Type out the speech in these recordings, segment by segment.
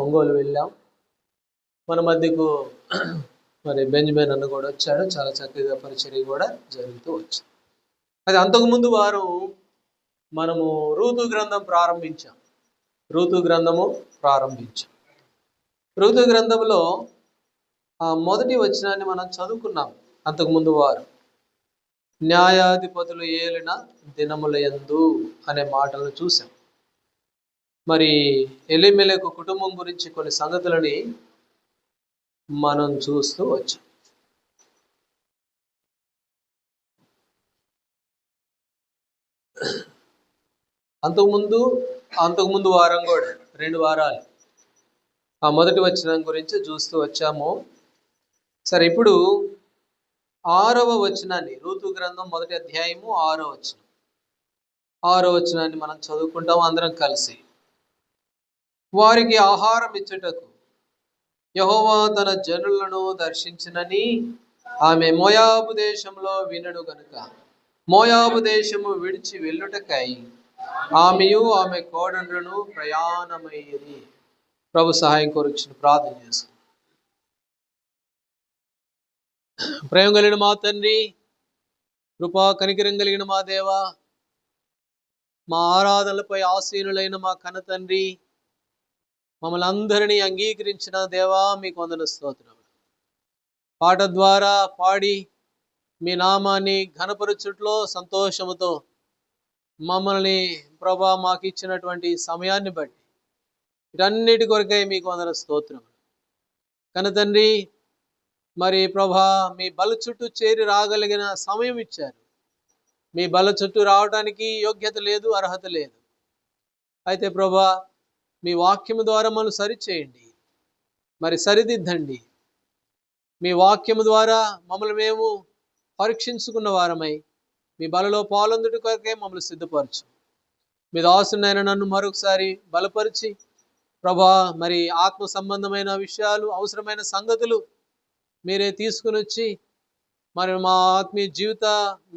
ఒంగోలు వెళ్ళాం. మన మధ్యకు మరి బెంజమిన్ అన్న కూడా వచ్చాడు. చాలా చక్కగా పరిచర్య కూడా జరుగుతూ వచ్చింది. అది అంతకుముందు వారం మనము ఋతు గ్రంథం ప్రారంభించాం. ఋతు గ్రంథము ప్రారంభించాం. ఋతు గ్రంథంలో మొదటి వచనాన్ని మనం చదువుకున్నాం. అంతకుముందు వారు న్యాయాధిపతులు ఏలిన దినముల యందు అనే మాటలను చూసాం. మరి ఎలీమెలెకు కుటుంబం గురించి కొన్ని సంగతులని మనం చూస్తూ వచ్చాం. అంతకుముందు వారం కూడా 2 వారాలు ఆ మొదటి వచనం గురించి చూస్తూ వచ్చాము. సరే, ఇప్పుడు 6వ వచనాన్ని, ఋతు గ్రంథం 1వ అధ్యాయము 6వ వచనం, 6వ వచనాన్ని మనం చదువుకుంటాం అందరం కలిసి. వారికి ఆహారం ఇచ్చుటకు యెహోవా తన జనులను దర్శించినని ఆమె మోయాబు దేశంలో వినడు గనుక మోయాబు దేశము విడిచి వెళ్ళుటకై ఆమెయు ఆమె కోడళ్లను ప్రయాణమయ్యేది. ప్రభు సహాయం కోరుచుని ప్రార్థన చేసుకుంటాం. ప్రేమ కలిగిన మా తండ్రి, కృపా కనికరం కలిగిన మా దేవ, మా ఆరాధనలపై ఆసీనులైన మా కన్న తండ్రి, మమ్మల్ని అందరినీ అంగీకరించిన దేవా మీకు వందన స్తోత్రం. పాట ద్వారా పాడి మీ నామాన్ని ఘనపరచుట్లో సంతోషముతో మమ్మల్ని ప్రభా మాకు ఇచ్చినటువంటి సమయాన్ని బట్టి వీటన్నిటి కొరకై మీకు వందన స్తోత్రం. కన్న తండ్రి, మరి ప్రభా మీ బల చుట్టూ చేరి రాగలిగిన సమయం ఇచ్చారు. మీ బల చుట్టూ రావడానికి యోగ్యత లేదు, అర్హత లేదు. అయితే ప్రభా మీ వాక్యము ద్వారా మనం సరిచేయండి, మరి సరిదిద్దండి. మీ వాక్యము ద్వారా మమ్మల్ని మేము పరీక్షించుకున్న వారమై మీ బలలో పాలొందుటి కొరకే మమ్మల్ని సిద్ధపరచు. మీ దాసునైన నన్ను మరొకసారి బలపరిచి ప్రభా మరి ఆత్మ సంబంధమైన విషయాలు, అవసరమైన సంగతులు మీరే తీసుకుని వచ్చి మరి మా ఆత్మీయ జీవిత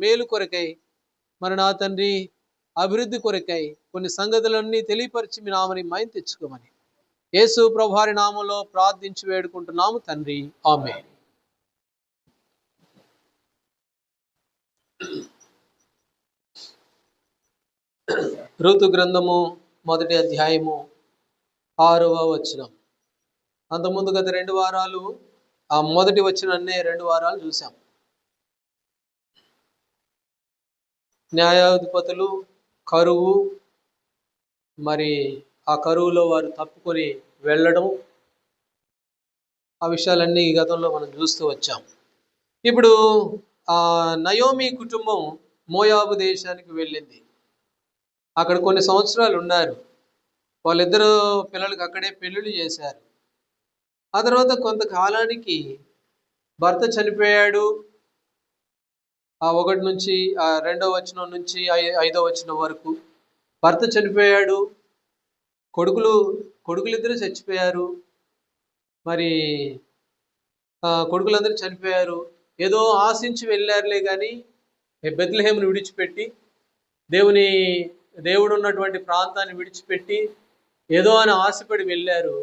మేలు కొరకై, మరి నా తండ్రి అభివృద్ధి కొరకై కొన్ని సంగతులన్నీ తెలియపరిచి మీ నామని మైం తెచ్చుకోమని యేసు ప్రభువారి నామంలో ప్రార్థించి వేడుకుంటున్నాము తండ్రి, ఆమేన్. ఋతు గ్రంథము 1వ అధ్యాయము 6వ వచనం. అంతకుముందు గత 2 వారాలు ఆ మొదటి వచనాన్నే 2 వారాలు చూసాం. న్యాయాధిపతులు కరువు, మరి ఆ కరువులో వారు తప్పుకొని వెళ్ళడం, ఆ విషయాలన్నీ గతంలో మనం చూస్తూ వచ్చాం. ఇప్పుడు ఆ నయోమి కుటుంబం మోయాబు దేశానికి వెళ్ళింది. అక్కడ కొన్ని సంవత్సరాలు ఉన్నారు. వాళ్ళిద్దరు పిల్లలకి అక్కడే పెళ్ళిళ్ళు చేశారు. ఆ తర్వాత కొంతకాలానికి భర్త చనిపోయాడు. ఆ 1 నుంచి 2వ వచనం నుంచి 5వ వచనం వరకు భర్త చనిపోయాడు. కొడుకులిద్దరూ చచ్చిపోయారు. మరి కొడుకులందరూ చనిపోయారు. ఏదో ఆశించి వెళ్ళారులే కానీ బెత్లెహేమును విడిచిపెట్టి, దేవుడు ఉన్నటువంటి ప్రాంతాన్ని విడిచిపెట్టి ఏదో అని ఆశపడి వెళ్ళారు.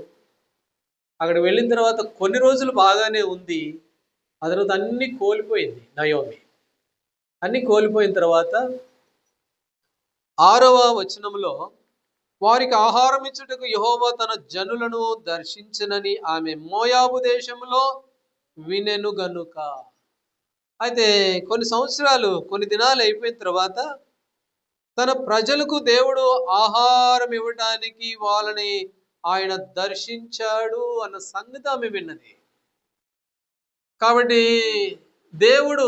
అక్కడ వెళ్ళిన తర్వాత కొన్ని రోజులు బాగానే ఉంది. ఆ తర్వాత అన్నీ కోల్పోయింది నయోమి. అన్నీ కోల్పోయిన తర్వాత 6వ వచనంలో వారికి ఆహారం ఇచ్చుటకు యెహోవా తన జనులను దర్శించనని ఆమె మోయాబు దేశంలో వినెను గనుక. అయితే కొన్ని సంవత్సరాలు, కొన్ని దినాలు అయిపోయిన తర్వాత తన ప్రజలకు దేవుడు ఆహారం ఇవ్వటానికి వాళ్ళని ఆయన దర్శించాడు అన్న సంగతి ఆమె విన్నది. కాబట్టి దేవుడు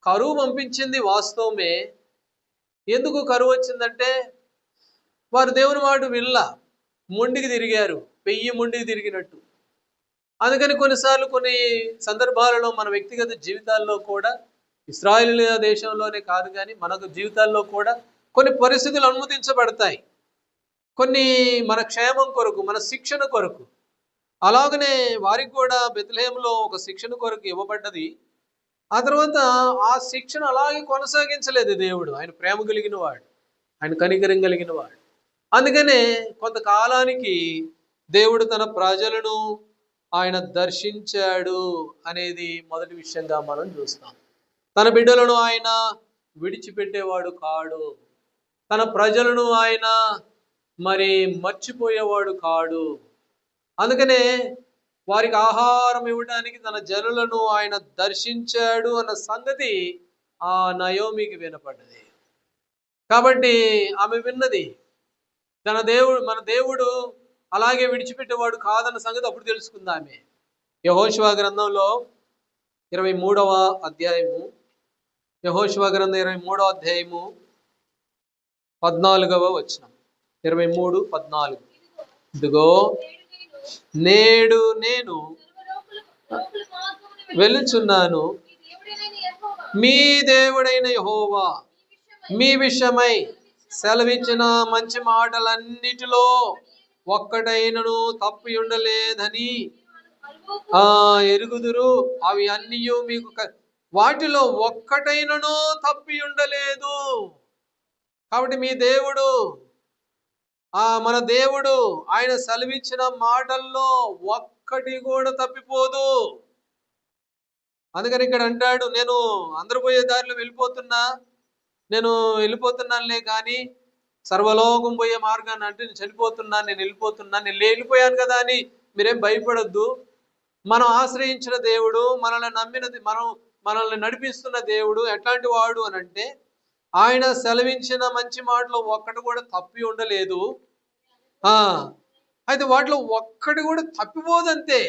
కరువు పంపించింది వాస్తవమే. ఎందుకు కరువు వచ్చిందంటే వారు దేవుని మాట వినల, మొండికి తిరిగారు, పెయ్యి మొండికి తిరిగినట్టు. అందుకని కొన్నిసార్లు కొన్ని సందర్భాలలో మన వ్యక్తిగత జీవితాల్లో కూడా, ఇశ్రాయేలు దేశంలోనే కాదు కానీ మనకు జీవితాల్లో కూడా కొన్ని పరిస్థితులు అనుమతించబడతాయి. కొన్ని మన క్షేమం కొరకు, మన శిక్షణ కొరకు. అలాగనే వారికి కూడా బెత్లెహేములో ఒక శిక్షణ కొరకు ఇవ్వబడ్డది. ఆ తర్వాత ఆ శిక్షణ అలాగే కొనసాగించలేదు దేవుడు. ఆయన ప్రేమ కలిగిన వాడు, ఆయన కనికరం కలిగిన వాడు. అందుకనే కొంతకాలానికి దేవుడు తన ప్రజలను ఆయన దర్శించాడు అనేది మొదటి విషయంగా మనం చూస్తాం. తన బిడ్డలను ఆయన విడిచిపెట్టేవాడు కాడు. తన ప్రజలను ఆయన మర్చిపోయేవాడు కాడు. అందుకనే వారికి ఆహారం ఇవ్వడానికి తన జనులను ఆయన దర్శించాడు అన్న సంగతి ఆ నయోమికి వినపడ్డది. కాబట్టి ఆమె విన్నది, మన దేవుడు అలాగే విడిచిపెట్టేవాడు కాదన్న సంగతి అప్పుడు తెలుసుకుంది ఆమె. యెహోషువ గ్రంథంలో 23వ అధ్యాయము, యెహోషువ గ్రంథం 23వ అధ్యాయము 14వ వచనం. 23:14. ఇదిగో నేడు నేను వెలుచున్నాను, మీ దేవుడైన యెహోవా మీ విషయమై సెలవిచ్చిన మంచి మాటలన్నిటిలో ఒక్కటైనను తప్పి ఉండలేదని ఎరుగుదురు. అవి అన్నీ మీకు వాటిలో ఒక్కటైనను తప్పి ఉండలేదు. కాబట్టి మీ దేవుడు, మన దేవుడు ఆయన సెలవిచ్చిన మాటల్లో ఒక్కటి కూడా తప్పిపోదు. అందుకని ఇక్కడ అంటాడు, నేను అందరూ పోయే దారిలో వెళ్ళిపోతున్నానులే కానీ సర్వలోకం పోయే మార్గాన్ని అంటే నేను వెళ్ళిపోయాను కదా అని మీరేం భయపడొద్దు. మనం ఆశ్రయించిన దేవుడు, మనల్ని నడిపిస్తున్న దేవుడు ఎట్లాంటి వాడు అని అంటే, ఆయన సెలవించిన మంచి మాటలో ఒక్కటి కూడా తప్పి ఉండలేదు. అయితే వాటిలో ఒక్కటి కూడా తప్పిపోదు, అంతే.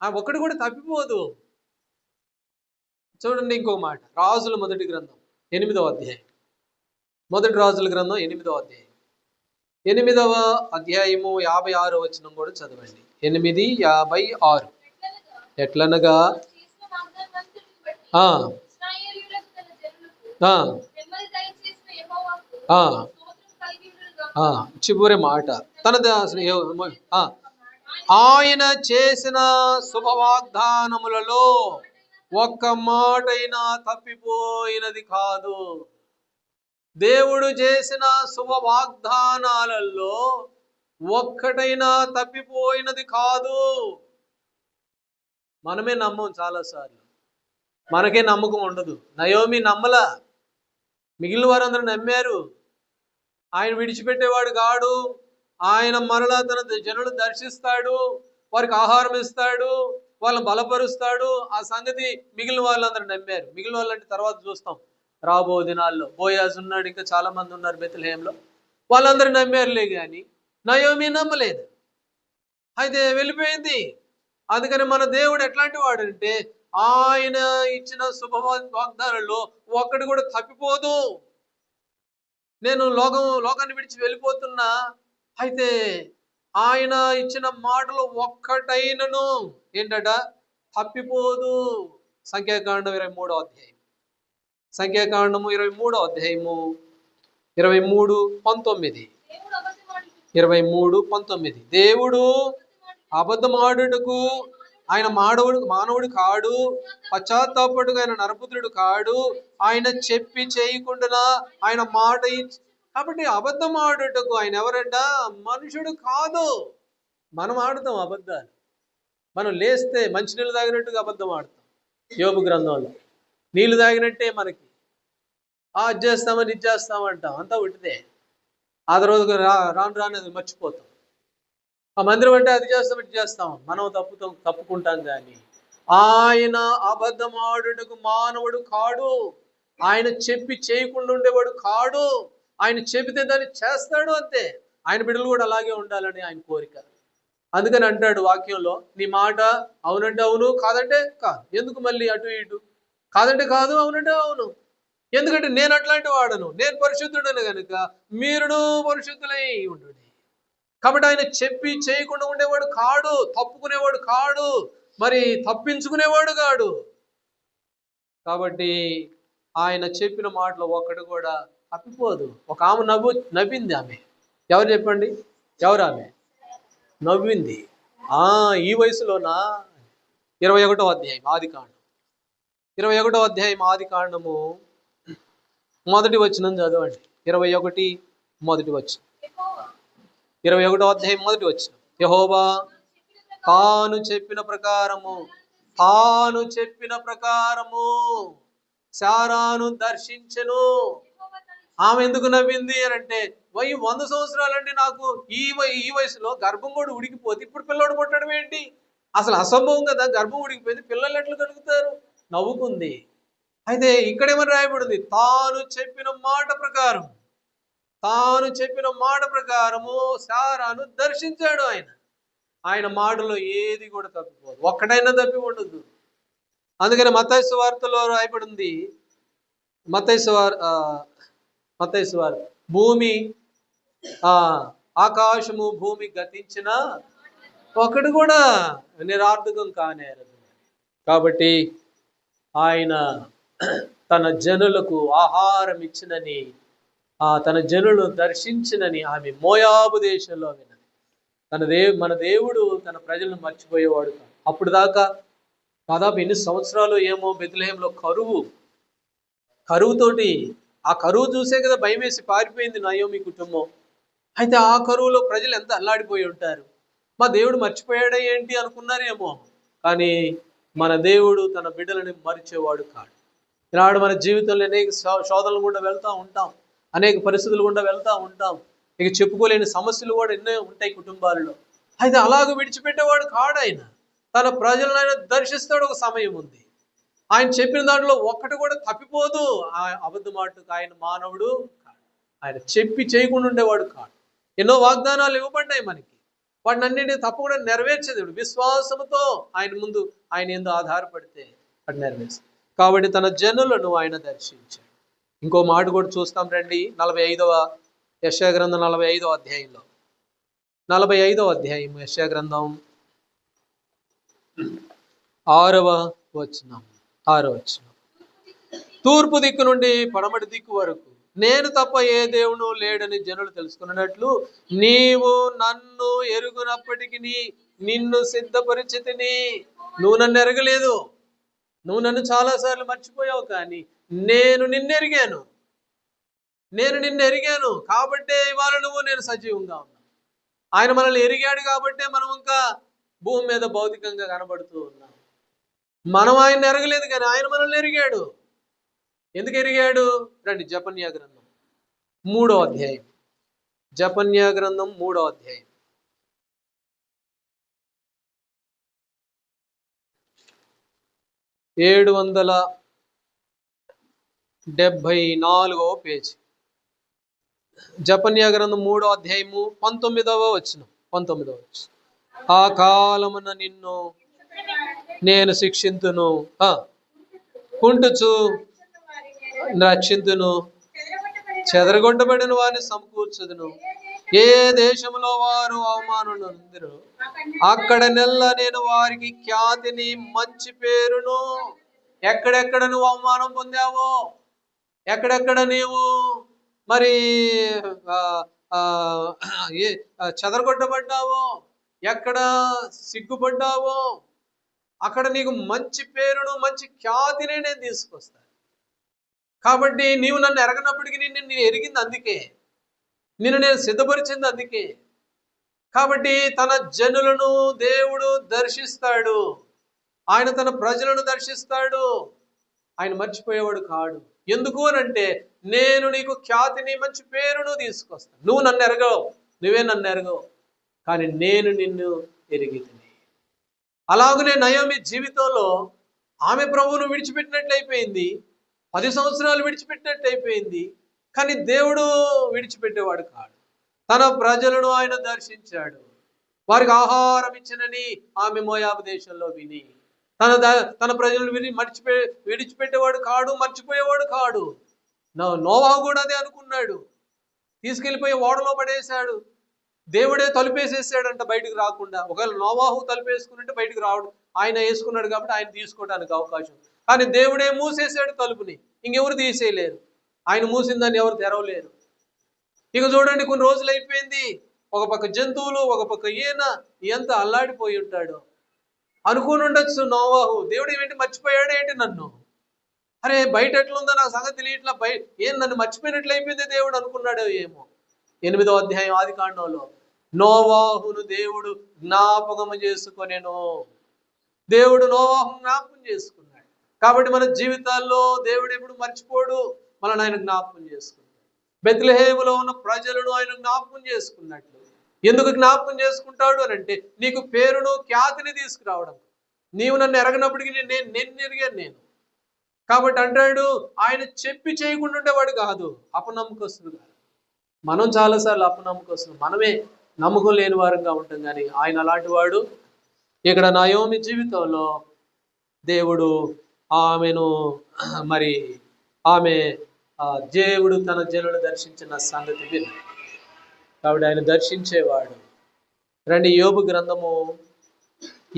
ఒక్కటి కూడా తప్పిపోదు. చూడండి ఇంకో మాట, రాజుల మొదటి గ్రంథం 8వ అధ్యాయం. మొదటి రాజుల గ్రంథం 8వ అధ్యాయం, 8వ అధ్యాయము 56వ వచనం కూడా చదవండి. 8:56. ఎట్లనగా చివరి మాట, ఆయన చేసిన శుభవాగ్దానములలో ఒక్క మాటైనా తప్పిపోయినది కాదు. దేవుడు చేసిన శుభ వాగ్దానాలలో ఒక్కటైనా తప్పిపోయినది కాదు. మనమే నమ్మం చాలాసార్లు, మనకే నమ్మకం ఉండదు. నయోమి నమ్మలా, మిగిలిన వారందరూ నమ్మారు. ఆయన విడిచిపెట్టేవాడు కాడు, ఆయన మరలా తన జనులు దర్శిస్తాడు, వారికి ఆహారం ఇస్తాడు, వాళ్ళని బలపరుస్తాడు. ఆ సంగతి మిగిలిన వాళ్ళందరూ నమ్మారు. మిగిలిన వాళ్ళంటే తర్వాత చూస్తాం రాబో దినాల్లో. బోయాజ్ ఉన్నాడు, ఇంకా చాలా మంది ఉన్నారు బెత్లెహేంలో, వాళ్ళందరూ నమ్మారులే కానీ నయోమి నమ్మలేదు. అయితే వెళ్ళిపోయింది. అందుకని మన దేవుడు ఎట్లాంటి వాడు అంటే, ఆయన ఇచ్చిన శుభ వాగ్దానాల్లో ఒక్కటి కూడా తప్పిపోదు. నేను లోకాన్ని విడిచి వెళ్ళిపోతున్నా, అయితే ఆయన ఇచ్చిన మాటలు ఒక్కటైనను ఏంటట తప్పిపోదు. సంఖ్యాకాండం 23వ అధ్యాయం, సంఖ్యాకాండము 23వ అధ్యాయము 23:19. 23:19. దేవుడు అబద్ధమాడుటకు ఆయన మానవుడు కాడు, పశ్చాత్తాపడుటకు ఆయన నరపుత్రుడు కాడు, ఆయన చెప్పి చేయకుండా ఆయన మాట కాబట్టి అబద్ధం ఆడుటకు ఆయన ఎవరంట? మనుషుడు కాదు. మనం ఆడుతాం అబద్ధాలు. మనం లేస్తే మంచినీళ్ళు తాగినట్టుగా అబద్ధం ఆడతాం. యోబు గ్రంథంలో నీళ్లు తాగినట్టే మనకి అది చేస్తామని ఇది చేస్తామంటాం, అంతా ఉట్టిదే. ఆ రోజు రాను అది మర్చిపోతాం. ఆ మందిరం అంటే అది చేస్తాం ఇది చేస్తాం, మనం తప్పుకుంటాం. కానీ ఆయన అబద్ధం ఆడుటకు మానవుడు కాడు, ఆయన చెప్పి చేయకుండా ఉండేవాడు కాడు. ఆయన చెబితే దాన్ని చేస్తాడు, అంతే. ఆయన బిడ్డలు కూడా అలాగే ఉండాలని ఆయన కోరిక. అందుకని అంటాడు వాక్యంలో, నీ మాట అవునంటే అవును, కాదంటే కాదు. ఎందుకు మళ్ళీ అటు ఇటు? కాదంటే కాదు, అవునంటే అవును. ఎందుకంటే నేను అట్లాంటి వాడను, నేను పరిశుద్ధుడను కనుక మీరును పరిశుద్ధులై ఉండండి. కాబట్టి ఆయన చెప్పి చేయకుండా ఉండేవాడు కాడు, తప్పుకునేవాడు కాడు, తప్పించుకునేవాడు కాడు. కాబట్టి ఆయన చెప్పిన మాటలో ఒక్కటి కూడా తప్పిపోదు. ఒక ఆమె నవ్వింది. ఆమె ఎవరు చెప్పండి? ఎవరు ఆమె? నవ్వింది. ఈ వయసులోనా? 21వ అధ్యాయం ఆదికాండం, 21వ అధ్యాయం ఆదికాండము 1వ వచనం చదవండి. 21 1వ వచనం. 21వ అధ్యాయం మొదటి వచనం. యెహోవా తాను చెప్పిన ప్రకారము శారాను దర్శించెను. ఆమె ఎందుకు నవ్వింది అని అంటే, 100 సంవత్సరాలండి నాకు, ఈ వయసులో గర్భం కూడా ఉడికిపోతే ఇప్పుడు పిల్లోడు పుట్టడం ఏంటి, అసలు అసంభవం కదా, గర్భం ఉడికిపోయింది, పిల్లలు ఎట్లా కలుగుతారు, నవ్వుకుంది. అయితే ఇక్కడేమని రాయబడింది, తాను చెప్పిన మాట ప్రకారము శారాను దర్శించాడు. ఆయన మాటలో ఏది కూడా తప్పిపోదు, ఒక్కడైనా తప్పి ఉండదు. అందుకని మత్తయి సువార్తలో రాయబడింది, మత్తయి సువార్త, భూమి ఆకాశము భూమి గతించిన ఒకడు కూడా నిరార్థకం కానేరదు. కాబట్టి ఆయన తన జనులకు ఆహారం ఇచ్చినని, తన జనులు దర్శించినని ఆమె మోయాబు దేశంలో విన్నది. మన దేవుడు తన ప్రజలను మర్చిపోయేవాడు కాదు. అప్పుడు దాకా దాదాపు ఎన్ని సంవత్సరాలు ఏమో బెత్లెహేంలో కరువుతోటి, ఆ కరువు చూసే కదా భయం వేసి పారిపోయింది నయోమి కుటుంబం. అయితే ఆ కరువులో ప్రజలు ఎంత అల్లాడిపోయి ఉంటారు, మా దేవుడు మర్చిపోయాడా ఏంటి అనుకున్నారేమో. కానీ మన దేవుడు తన బిడ్డలని మరిచేవాడు కాదు. ఈనాడు మన జీవితంలో అనేక శోధనలు గుండా వెళ్తూ ఉంటాం, అనేక పరిస్థితులు గుండా వెళ్తూ ఉంటాం, ఇక చెప్పుకోలేని సమస్యలు కూడా ఎన్నో ఉంటాయి కుటుంబాలలో. అయితే అలాగ విడిచిపెట్టేవాడు కాడు. ఆయన తన ప్రజలను ఆయన దర్శిస్తాడు. ఒక సమయం ఉంది, ఆయన చెప్పిన దాంట్లో ఒక్కటి కూడా తప్పిపోదు. ఆ అబద్ధమాటకు ఆయన మానవుడు కాడు. ఆయన చెప్పి చేయకుండా ఉండేవాడు కాడు. ఎన్నో వాగ్దానాలు ఇవ్వబడ్డాయి మనకి, వాటిని అన్నింటినీ తప్పకుండా నెరవేర్చేదేవుడు. విశ్వాసంతో ఆయన ముందు ఆయన ఏందో ఆధారపడితే అది నెరవేర్చాడు. కాబట్టి తన జనులను ఆయన దర్శించాడు. ఇంకో మాట కూడా చూస్తాం రండి, 45వ యెషయా గ్రంథం 45వ అధ్యాయంలో, 45వ అధ్యాయం యెషయా గ్రంథం 6వ వచనం. తూర్పు దిక్కు నుండి పడమటి దిక్కు వరకు నేను తప్ప ఏ దేవుడు లేడని జనులు తెలుసుకున్నట్లు నీవు నన్ను ఎరుగునప్పటికీ నిన్ను సిద్ధపరిచితిని. నువ్వు నన్ను ఎరగలేదు, నువ్వు నన్ను చాలాసార్లు మర్చిపోయావు, కానీ నేను నిన్ను ఎరిగాను కాబట్టే ఇవాళ నేను సజీవంగా ఉన్నాను. ఆయన మనల్ని ఎరిగాడు కాబట్టే మనం ఇంకా భూమి మీద భౌతికంగా కనబడుతూ ఉన్నాం. మనం ఆయన ఎరగలేదు, కానీ ఆయన మనల్ని ఎరిగాడు. ఎందుకు ఎరిగాడు? రండి, జపన్యా గ్రంథం 3వ అధ్యాయం. జపన్యా గ్రంథం 3వ అధ్యాయం 774వ పేజీ. జపన్యా గ్రంథం 3వ అధ్యాయము 19వ వచనం. ఆ కాలమున నిన్ను నేను శిక్షింతును, కుంటుచు రక్షింతును, చెదరగొట్టబడిన వారిని సమకూర్చుదును. ఏ దేశంలో వారు అవమానులందరూ అక్కడ నెల్ల నేను వారికి ఖ్యాతిని మంచి పేరును. ఎక్కడెక్కడ నువ్వు అవమానం పొందావో, ఎక్కడెక్కడ నీవు మరి చెదరగొట్టబడ్డావో, ఎక్కడ సిగ్గుపడ్డావో, అక్కడ నీకు మంచి పేరును మంచి ఖ్యాతిని నేను తీసుకొస్తాను. కాబట్టి నీవు నన్ను ఎరగనప్పటికీ నేను ఎరిగింది అందుకే, నేను సిద్ధపరిచింది అందుకే. కాబట్టి తన జనులను దేవుడు దర్శిస్తాడు, ఆయన తన ప్రజలను దర్శిస్తాడు. ఆయన మర్చిపోయేవాడు కాడు. ఎందుకు అనంటే, నేను నీకు ఖ్యాతిని మంచి పేరును తీసుకొస్తాను. నువ్వు నన్ను ఎరగవు, నువ్వే నన్ను ఎరగవు, కానీ నేను నిన్ను ఎరిగితిని. అలాగనే నయోమి జీవితంలో ఆమె ప్రభువును విడిచిపెట్టినట్లయిపోయింది, 10 సంవత్సరాలు విడిచిపెట్టినట్లయిపోయింది, కానీ దేవుడు విడిచిపెట్టేవాడు కాడు. తన ప్రజలను ఆయన దర్శించాడు. వారికి ఆహారం ఇచ్చినని ఆమె మోయాబు దేశంలో విని తన ప్రజలను విడిచిపెట్టేవాడు కాడు, మర్చిపోయేవాడు కాడు. నోవాహు కూడా అదే అనుకున్నాడు, తీసుకెళ్ళిపోయి ఓడలో పడేశాడు. దేవుడే తలుపేసేసాడంట బయటకు రాకుండా. ఒకవేళ నోవాహు తలుపేసుకున్నట్టే బయటకు రావడం, ఆయన వేసుకున్నాడు కాబట్టి ఆయన తీసుకోవడానికి అవకాశం. కానీ దేవుడే మూసేసాడు తలుపుని, ఇంకెవరు తీసేయలేరు. ఆయన మూసిన దాన్ని ఎవరు తెరవలేరు. ఇక చూడండి, కొన్ని రోజులు అయిపోయింది, ఒక పక్క జంతువులు, ఒక పక్క ఈయన, ఎంత అల్లాడిపోయి ఉంటాడు. అనుకుని ఉండొచ్చు నోవాహు, దేవుడు ఏంటి మర్చిపోయాడు ఏంటి నన్ను, అరే బయట ఎట్లుందో నాకు సంగతి తెలియట్లా, నన్ను మర్చిపోయినట్లు అయిపోయింది దేవుడు అనుకున్నాడు ఏమో. 8వ అధ్యాయం ఆదికాండంలో నోవాహును దేవుడు జ్ఞాపకము చేసుకొనెను. దేవుడు నోవాహును జ్ఞాపకం చేసుకున్నాడు. కాబట్టి మన జీవితాల్లో దేవుడు ఎప్పుడు మర్చిపోడు, మనల్ని ఆయన జ్ఞాపకం చేసుకున్నాడు. బెత్లెహేములో ఉన్న ప్రజలను ఆయన జ్ఞాపకం చేసుకున్నట్లు. ఎందుకు జ్ఞాపకం చేసుకుంటాడు అని అంటే, నీకు పేరును ఖ్యాతిని తీసుకురావడం. నీవు నన్ను ఎరగనప్పటికీ నేను ఎరిగాను నేను. కాబట్టి అంటాడు, ఆయన చెప్పి చేయకుండా ఉండేవాడు కాదు, అపనమ్మకస్తుడు కాదు. మనం చాలాసార్లు అపనమ్మకస్తులు, మనమే నమ్మకం లేని వారంగా ఉంటాం. కానీ ఆయన అలాంటి వాడు. ఇక్కడ నయోమి జీవితంలో దేవుడు ఆమెను మరి ఆమె దేవుడు తన జనులను దర్శించిన సంగతి విని, కాబట్టి ఆయన దర్శించేవాడు. రండి, యోబు గ్రంథము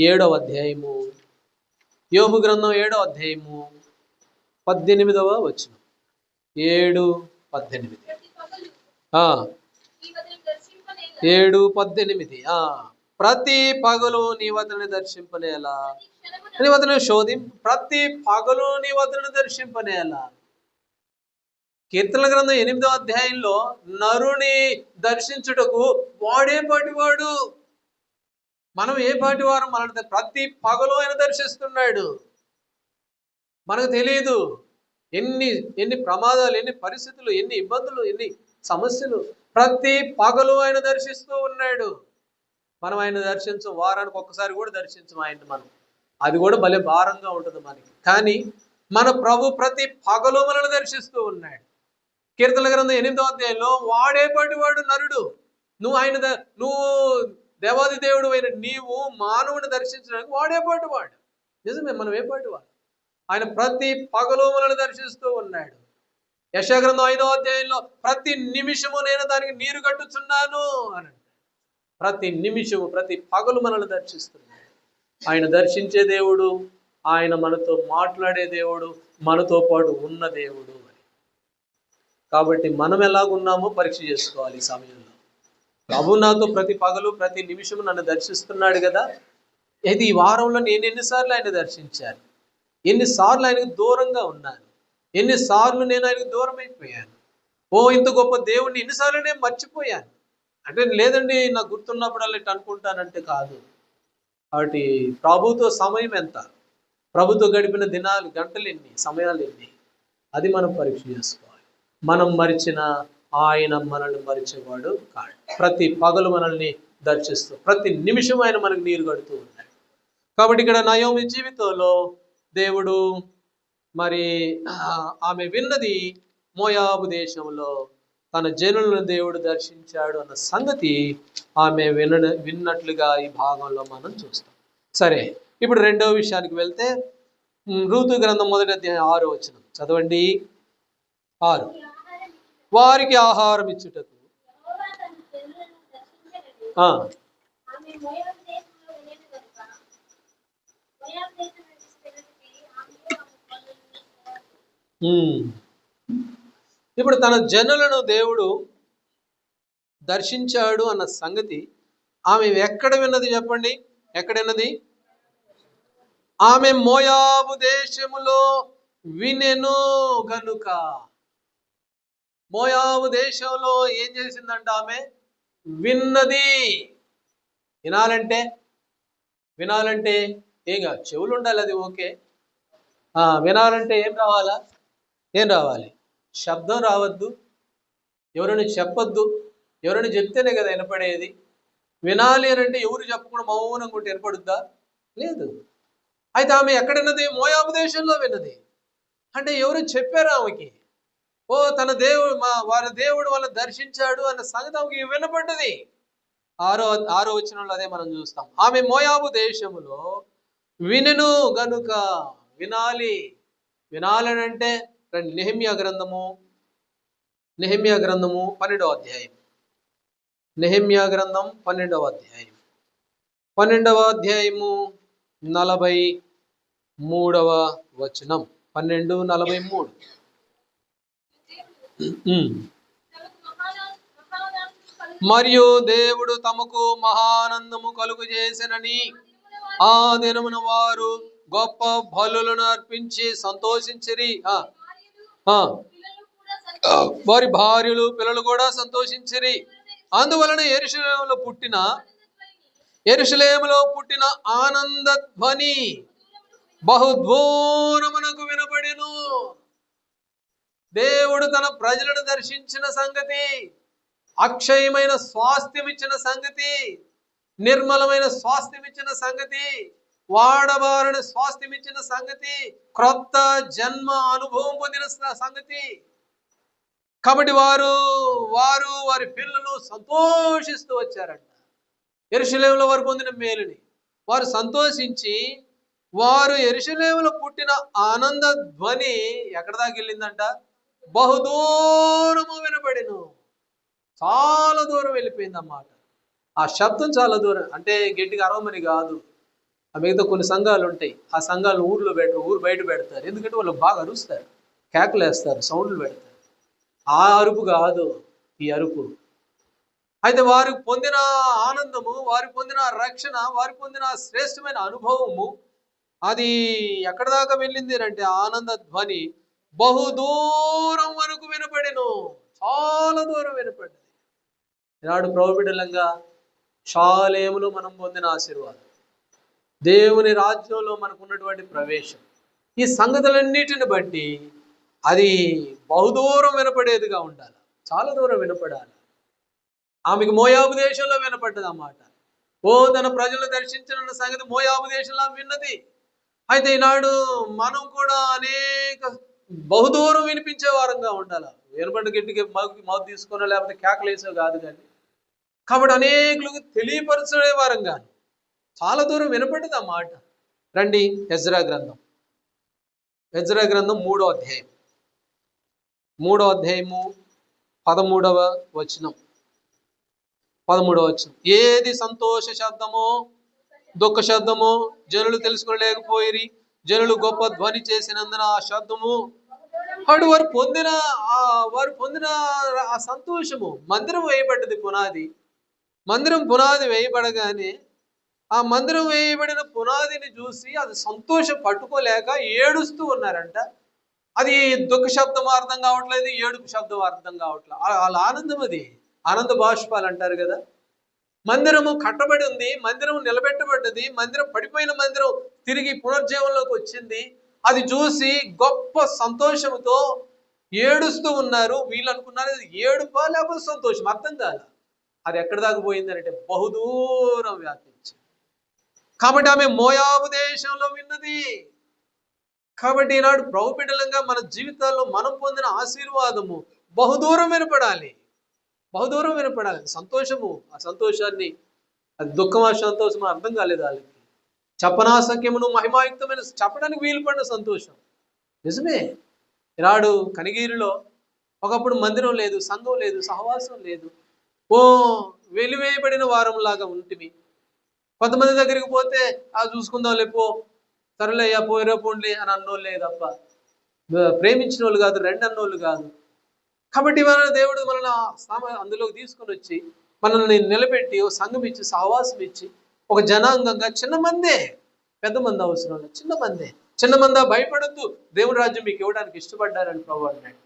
7వ అధ్యాయము, యోబు గ్రంథం 7వ అధ్యాయము 18వ వచనం. 7:18. 7:18. ప్రతి పగలు నీ వదలని దర్శింపనేలా, నీ వదలని ప్రతి పగలు నీ వదలని దర్శింపనేలా. కీర్తన గ్రంథం 8వ అధ్యాయంలో నరుని దర్శించుటకు వాడే పాటివాడు, మనం ఏ పాటి వారు? మన ప్రతి పగలు ఆయన దర్శిస్తున్నాడు. మనకు తెలియదు ఎన్ని ప్రమాదాలు, ఎన్ని పరిస్థితులు, ఎన్ని ఇబ్బందులు, ఎన్ని సమస్యలు ప్రతి పగలు ఆయన దర్శిస్తూ ఉన్నాడు. మనం ఆయన దర్శించం, వారానికి ఒక్కసారి కూడా దర్శించం ఆయన. మనం అది కూడా భలే భారంగా ఉంటుంది మనకి. కానీ మన ప్రభు ప్రతి పగలు మనల్ని దర్శిస్తూ ఉన్నాడు. కీర్తన గ్రంథం 8వ అధ్యాయంలో వాడేపాటి వాడు నరుడు, నువ్వు దేవాది దేవుడు అయిన నీవు మానవుని దర్శించడానికి వాడేపాటి వాడు. నిజమే, మనం ఏపాటి వాడు. ఆయన ప్రతి పగలు మనల్ని దర్శిస్తూ ఉన్నాడు. యెషయా గ్రంథం 5వ అధ్యాయంలో ప్రతి నిమిషము నేను దానికి నీరు కట్టుచున్నాను అని. ప్రతి నిమిషము, ప్రతి పగలు మనల్ని దర్శిస్తున్నాడు. ఆయన దర్శించే దేవుడు, ఆయన మనతో మాట్లాడే దేవుడు, మనతో పాటు ఉన్న దేవుడు అని. కాబట్టి మనం ఎలాగున్నామో పరీక్ష చేసుకోవాలి ఈ సమయంలో. ప్రభు నాతో ప్రతి పగలు ప్రతి నిమిషము నన్ను దర్శిస్తున్నాడు కదా. ఇది ఈ వారంలో నేను ఎన్నిసార్లు ఆయన దర్శించాను, ఎన్నిసార్లు ఆయనకు దూరంగా ఉన్నాను, ఎన్నిసార్లు నేను ఆయనకు దూరం అయిపోయాను. ఇంత గొప్ప దేవుణ్ణి ఎన్నిసార్లు నేను మర్చిపోయాను అంటే, లేదండి నాకు గుర్తున్నప్పుడల్లా ఇట్లా అనుకుంటానంటే కాదు. కాబట్టి ప్రభుతో సమయం ఎంత, ప్రభుతో గడిపిన దినాలు, గంటలు ఎన్ని, సమయాలు ఎన్ని, అది మనం పరీక్ష చేసుకోవాలి. మనం మరిచిన ఆయన మనల్ని మరిచేవాడు కాదు. ప్రతి పగలు మనల్ని దర్శిస్తూ ప్రతి నిమిషం ఆయన మనకు నీరు కడుతూ ఉన్నాడు. కాబట్టి ఇక్కడ నయోమి జీవితంలో దేవుడు మరి ఆమె విన్నది మోయాబు దేశంలో తన జనులను దేవుడు దర్శించాడు అన్న సంగతి ఆమె విన్నట్లుగా ఈ భాగంలో మనం చూస్తాం. సరే, ఇప్పుడు 2వ విషయానికి వెళ్తే రూతు గ్రంథం 1వ అధ్యాయం 6వ వచనం చదవండి. 6. వారికి ఆహారం ఇచ్చుటకు ఇప్పుడు తన జనులను దేవుడు దర్శించాడు అన్న సంగతి ఆమె ఎక్కడ విన్నది చెప్పండి? ఎక్కడ విన్నది? ఆమె మోయాబు దేశములో వినెను గనుక. మోయాబు దేశంలో ఏం చేసిందంట? ఆమె విన్నది. వినాలంటే ఏం కాదు, చెవులు ఉండాలి, అది ఓకే. వినాలంటే ఏం రావాలి? శబ్దం రావద్దు, ఎవరైనా చెప్పొద్దు. ఎవరైనా చెప్తేనే కదా వినపడేది. వినాలి అని అంటే ఎవరు చెప్పకుండా మౌనంగా ఉంటే వినపడుద్దా? లేదు. అయితే ఆమె ఎక్కడిన్నది? మోయాబు దేశంలో విన్నది. అంటే ఎవరు చెప్పారు ఆమెకి? తన దేవుడు, వారి దేవుడు వాళ్ళని దర్శించాడు అన్న సంగతి ఆమెకి వినపడ్డది. 6వ వచనంలో అదే మనం చూస్తాం. ఆమె మోయాబు దేశములో వినెను గనుక. వినాలనంటే నెహెమ్యా గ్రంథము 12వ అధ్యాయం. నెహెమ్యా గ్రంథం 12వ అధ్యాయం 43వ వచనం. 12:43. మరియు దేవుడు తమకు మహానందము కలుగు చేసెనని ఆ దినమున వారు గొప్ప బలులను అర్పించి సంతోషించిరి. వారి భార్యలు పిల్లలు కూడా సంతోషించిరి. అందువలన యెరూషలేములో పుట్టిన ఆనంద ధ్వని బహుదూరమునకు వినబడెను. దేవుడు తన ప్రజలను దర్శించిన సంగతి, అక్షయమైన స్వాస్థ్యం ఇచ్చిన సంగతి, నిర్మలమైన స్వాస్థ్యం ఇచ్చిన సంగతి, వాడబారిన స్వాస్థ్యం ఇచ్చిన సంగతి, క్రొత్త జన్మ అనుభవం పొందిన సంగతి. కాబట్టి వారి పిల్లలు సంతోషిస్తూ వచ్చారంట. యెరూషలేములో వారు పొందిన మేలుని వారు సంతోషించి, వారు యెరూషలేములో పుట్టిన ఆనంద ధ్వని ఎక్కడ దాకా వెళ్ళిందంట? బహుదూరము వినబడెను. చాలా దూరం వెళ్ళిపోయింది అన్నమాట. ఆ శబ్దం చాలా దూరం, అంటే గట్టిగా అరవమని కాదు. ఆ మిగతా కొన్ని సంఘాలు ఉంటాయి, ఆ సంఘాలు ఊర్లో పెట్టరు, ఊరు బయట పెడతారు. ఎందుకంటే వాళ్ళు బాగా అరుస్తారు, కేకలు వేస్తారు, సౌండ్లు పెడతారు. ఆ అరుపు కాదు ఈ అరుపు. అయితే వారు పొందిన ఆనందము, వారు పొందిన రక్షణ, వారు పొందిన శ్రేష్టమైన అనుభవము అది ఎక్కడ దాకా వెళ్ళింది అంటే ఆనంద ధ్వని బహుదూరం వరకు వినపడెను. చాలా దూరం వినపడింది. ఈనాడు ప్రభుబిడ్డలంగా షాలేములో మనం పొందిన ఆశీర్వాదం, దేవుని రాజ్యంలో మనకు ఉన్నటువంటి ప్రవేశం, ఈ సంగతులన్నిటిని బట్టి అది బహుదూరం వినపడేదిగా ఉండాలి. చాలా దూరం వినపడాలి. ఆమెకు మోయాబు దేశంలో వినపడ్డది అన్నమాట. తన ప్రజలు దర్శించిన సంగతి మోయాబు దేశంలో విన్నది. అయితే ఈనాడు మనం కూడా అనేక బహుదూరం వినిపించే వారంగా ఉండాలి. వినపడ్డ గట్టికి మౌత్ తీసుకున్నా లేకపోతే కేకలేసో కాదు కానీ, కాబట్టి అనేకులకు తెలియపరచే వారంగా చాలా దూరం వినపడ్డది ఆ మాట. రండి ఎజ్రా గ్రంథం 3వ అధ్యాయం 13వ వచనం. ఏది సంతోష శబ్దమో దుఃఖ శబ్దమో జనులు తెలుసుకోలేకపోయిరి. జనులు గొప్ప ధ్వని చేసినందున ఆ శబ్దము అటు వారు పొందిన ఆ సంతోషము. మందిరం వేయబడ్డది పునాది. మందిరం పునాది వేయబడగానే ఆ మందిరం వేయబడిన పునాదిని చూసి అది సంతోషం పట్టుకోలేక ఏడుస్తూ ఉన్నారంట. అది దుఃఖ శబ్దం అర్థం కావట్లేదు, ఏడుపు శబ్దం అర్థం కావట్లేదు. వాళ్ళ ఆనందం, అది ఆనంద బాష్పాలు అంటారు కదా. మందిరము కట్టబడి ఉంది, మందిరం నిలబెట్టబడ్డది, మందిరం పడిపోయిన మందిరం తిరిగి పునర్జీవంలోకి వచ్చింది. అది చూసి గొప్ప సంతోషంతో ఏడుస్తూ ఉన్నారు. వీళ్ళు అనుకున్నారు ఏడుపా లేకపోతే సంతోషం, అర్థం కాదు. అది ఎక్కడి దాకా పోయింది అంటే బహుదూరం వ్యాపించింది. కాబట్టి ఆమె మోయాబు దేశంలో విన్నది. కాబట్టి ఈనాడు ప్రభుబిడ్డలంగా మన జీవితాల్లో మనం పొందిన ఆశీర్వాదము బహుదూరం వినపడాలి. బహుదూరం వినపడాలి. సంతోషము, ఆ సంతోషాన్ని, అది దుఃఖం ఆ సంతోషం అర్థం కాలేదు వాళ్ళకి. చెప్పనాసక్యమును మహిమాయుక్తమైన చెప్పడానికి వీలు పడిన సంతోషం నిజమే. ఈనాడు కనిగిరిలో ఒకప్పుడు మందిరం లేదు, సంఘం లేదు, సహవాసం లేదు. వెలివేయబడిన వారంలాగా ఉంటుంది. కొంతమంది దగ్గరికి పోతే చూసుకుందాం లేపో, సరేలయ్యా పోయిరా పోండి అని అన్నోళ్ళే తప్ప ప్రేమించిన వాళ్ళు కాదు, రెండు అన్నోళ్ళు కాదు. కాబట్టి మన దేవుడు మనల్ని అందులోకి తీసుకొని వచ్చి మనల్ని నిలబెట్టి ఓ సంఘం ఇచ్చి, సహవాసం ఇచ్చి, ఒక జనాంగంగా చిన్న మందే, పెద్ద మంది అవసరం లేదు, చిన్న మందా భయపడద్దు, దేవుని రాజ్యం మీకు ఇవ్వడానికి ఇష్టపడ్డారని ప్రభు అన్నాడు.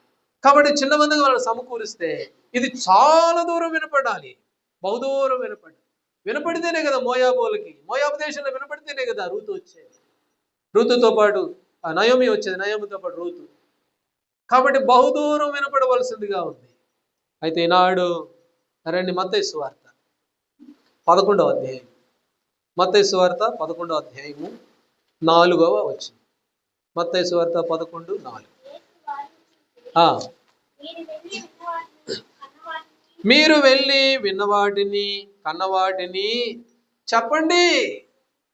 కాబట్టి చిన్న మందిగా వాళ్ళని సమకూరిస్తే ఇది చాలా దూరం వినపడాలి, బహుదూరం వినపడితేనే కదా మోయాబు దేశంలో వినపడితేనే కదా రూతు వచ్చేది, రూతుతో పాటు నయోమి వచ్చేది, నయోమితో పాటు రూతు. కాబట్టి బహుదూరం వినపడవలసిందిగా ఉంది. అయితే ఈనాడు రండి మత్తయి సువార్త 11వ అధ్యాయం, మత్తయి సువార్త 11వ అధ్యాయము 4వ వచనం. మత్తయి సువార్త 11:4. మీరు వెళ్ళి విన్నవాటిని కన్నవాటిని చెప్పండి.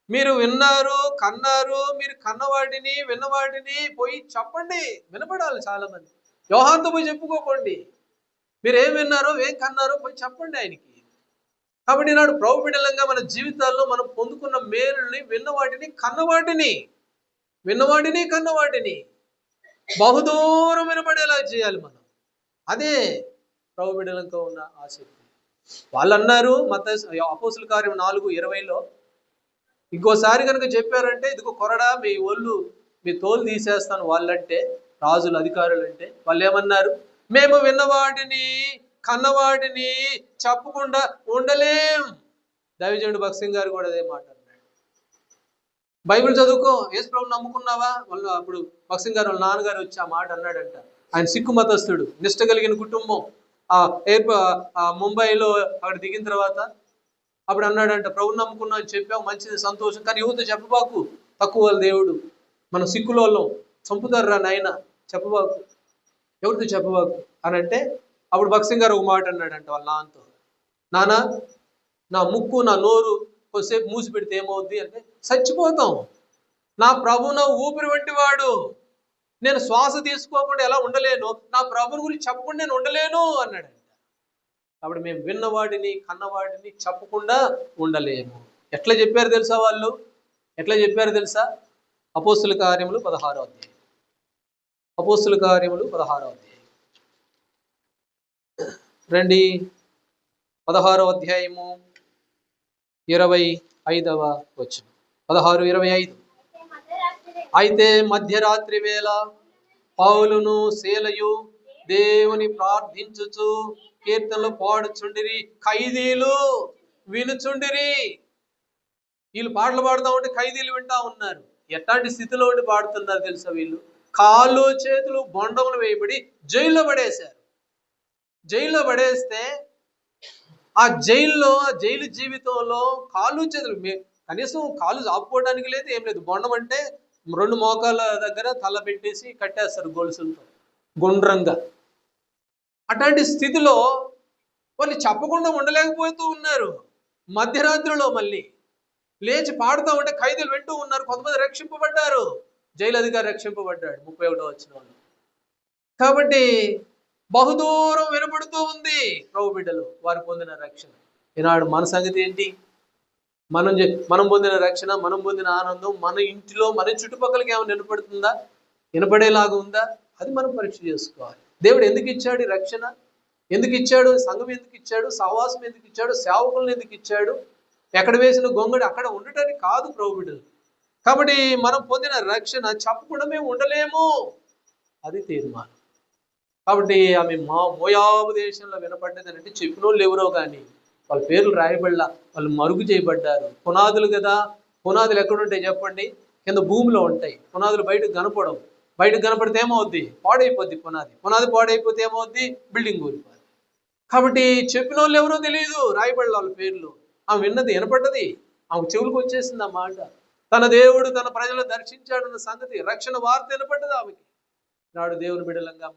మీరు విన్నారు, కన్నారు, మీరు కన్నవాటిని విన్నవాటిని పోయి చెప్పండి. వినపడాలి. చాలా మంది యోహానుతో పోయి చెప్పుకోకండి, మీరు ఏం విన్నారో ఏం కన్నారో పోయి చెప్పండి ఆయనకి. కాబట్టి నాడు ప్రభు బిడ్డలంగా మన జీవితాల్లో మనం పొందుకున్న మేలుని, విన్నవాటిని కన్నవాటిని బహుదూరం వినపడేలా చేయాలి మనం. అదే ప్రభు బిడ్డలంతో ఉన్న ఆసక్తి. వాళ్ళు అన్నారు మత్తయి అపోస్తుల కార్యం 4:20లో, ఇంకోసారి కనుక చెప్పారంటే ఇదిగో కొరడా మీ తోలు తీసేస్తాను వాళ్ళంటే, రాజులు అధికారులు అంటే, వాళ్ళు ఏమన్నారు? మేము విన్నవాటిని కన్నవాడిని చెప్పకుండా ఉండలేం. దైవజనుడు భక్సింగ్ గారు కూడా అదే మాట అన్నాడు. బైబిల్ చదువుకో, యేసు ప్రభువుని నమ్ముకున్నావా? వాళ్ళు అప్పుడు భక్సింగ్ గారు వాళ్ళ నాన్నగారు వచ్చి ఆ మాట అన్నాడంట. ఆయన సిక్కు మతస్థుడు, నిష్ట కలిగిన కుటుంబం. ముంబైలో అక్కడ దిగిన తర్వాత అప్పుడు అన్నాడంట, ప్రభువుని నమ్ముకున్నా అని చెప్పావు, మంచిది, సంతోషం, కానీ యువత చెప్పబాకు, తక్కువ దేవుడు, మనం సిక్కులోళ్ళం, చంపుతారు రా నాయన, చెప్పబాకు, ఎవరితో చెప్పబాకు అని అంటే, అప్పుడు భక్సింగ్ గారు ఒక మాట అన్నాడంట వాళ్ళ నాన్నతో, నాన్న, నా ముక్కు నా నోరు కొద్దిసేపు మూసి పెడితే ఏమవుద్ది అంటే, చచ్చిపోతాం. నా ప్రభు నా ఊపిరి వంటి వాడు, నేను శ్వాస తీసుకోకుండా ఎలా ఉండలేను, నా ప్రభుని గురించి చెప్పకుండా నేను ఉండలేను అన్నాడంట. కాబట్టి మేము విన్నవాడిని కన్నవాడిని చెప్పకుండా ఉండలేము. ఎట్లా చెప్పారు తెలుసా వాళ్ళు? ఎట్లా చెప్పారు తెలుసా? అపోస్తుల కార్యములు 16వ అధ్యాయం. అపోస్తుల కార్యములు 16వ అధ్యాయం రండి. 16వ అధ్యాయము 25వ వచనం. 16:25. అయితే మధ్యరాత్రి వేళ పౌలును శీలయు దేవుని ప్రార్థించుచు కీర్తనలు పాడుచుండిరి, ఖైదీలు వినుచుండిరి. వీళ్ళు పాటలు పాడుతూ ఉంటే ఖైదీలు వింటా ఉన్నారు. ఎట్లాంటి స్థితిలో ఉండి పాడుతున్నారు తెలుసా? వీళ్ళు కాళ్ళు చేతులు బొండములు వేయబడి జైల్లో పడేశారు. జైల్లో పడేస్తే ఆ జైలు జీవితంలో కాళ్ళు చేతులు కనీసం కాళ్ళు ఆపుకోవడానికి లేదు, ఏం లేదు. బొండం అంటే 2 మోకాళ్ళ దగ్గర తల పెట్టేసి కట్టేస్తారు గొలుసులతో గుండ్రంగా. అట్లాంటి స్థితిలో వాళ్ళు చెప్పకుండా ఉండలేకపోతూ ఉన్నారు. మధ్యరాత్రిలో మళ్ళీ లేచి పాడుతూ ఉంటే ఖైదీలు వింటూ ఉన్నారు. కొంతమంది రక్షింపబడ్డారు. జైలు అధికారి రక్షింపబడ్డాడు 31వ వచనంలో. కాబట్టి బహుదూరం వినపడుతూ ఉంది ప్రభు బిడ్డలు వారు పొందిన రక్షణ. ఈనాడు మన సంగతి ఏంటి? మనం పొందిన రక్షణ, మనం పొందిన ఆనందం మన ఇంటిలో మన చుట్టుపక్కలకి ఏమైనా వినపడుతుందా? వినపడేలాగా ఉందా? అది మనం పరీక్ష చేసుకోవాలి. దేవుడు ఎందుకు ఇచ్చాడు ఈ రక్షణ? ఎందుకు ఇచ్చాడు? సంఘం ఎందుకు ఇచ్చాడు? సహవాసం ఎందుకు ఇచ్చాడు? సేవకులను ఎందుకు ఇచ్చాడు? ఎక్కడ వేసిన గొంగడి అక్కడ ఉండటానికి కాదు ప్రభు బిడ్డలు. కాబట్టి మనం పొందిన రక్షణ చెప్పకుండా మేము ఉండలేము, అది తీర్మానం. కాబట్టి ఆమె మోయాబు దేశంలో వినపడ్డది అంటే చెప్పిన వాళ్ళు ఎవరో కానీ వాళ్ళ పేర్లు రాయబడలా, వాళ్ళు మరుగు చేయబడ్డారు. పునాదులు కదా, పునాదులు ఎక్కడుంటాయి చెప్పండి? కింద భూమిలో ఉంటాయి. పునాదులు బయటకు కనపడవు. బయటకు కనపడితే ఏమవుద్ది? పాడైపోద్ది. పునాది పాడైపోతే ఏమవుద్ది? బిల్డింగ్ కూలిపోద్ది. కాబట్టి చెప్పిన వాళ్ళు ఎవరో తెలియదు, రాయబడల వాళ్ళ పేర్లు. ఆమె విన్నది వినపడ్డది, ఆమె చెవులకు వచ్చేసింది ఆ మాట. తన దేవుడు తన ప్రజలను దర్శించాడన్న సంగతి, రక్షణ వార్త వినపడ్డది ఆమెకి. నాడు దేవుని బిడ్డలంగా